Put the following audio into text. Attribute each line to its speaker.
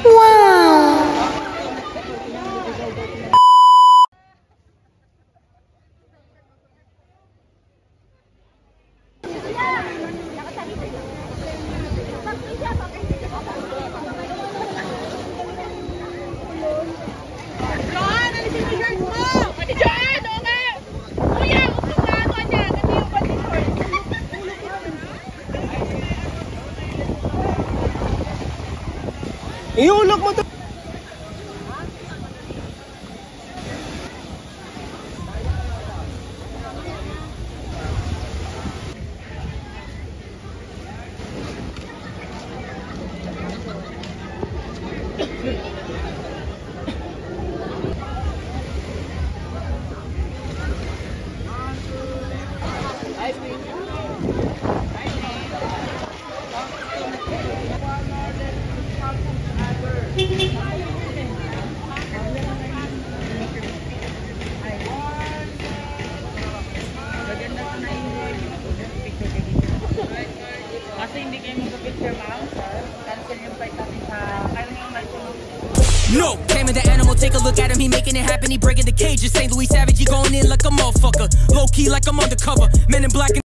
Speaker 1: Wow!
Speaker 2: Iulog mo to.
Speaker 3: Kasi hindi kayo mag-picture, ma'am. Cancel yung flight natin sa... Kaya yung
Speaker 4: No, came in the animal, take a look at him, he making it happen, he breaking the cages. St. Louis Savage, he going in like a motherfucker. Low key like I'm undercover, men in black and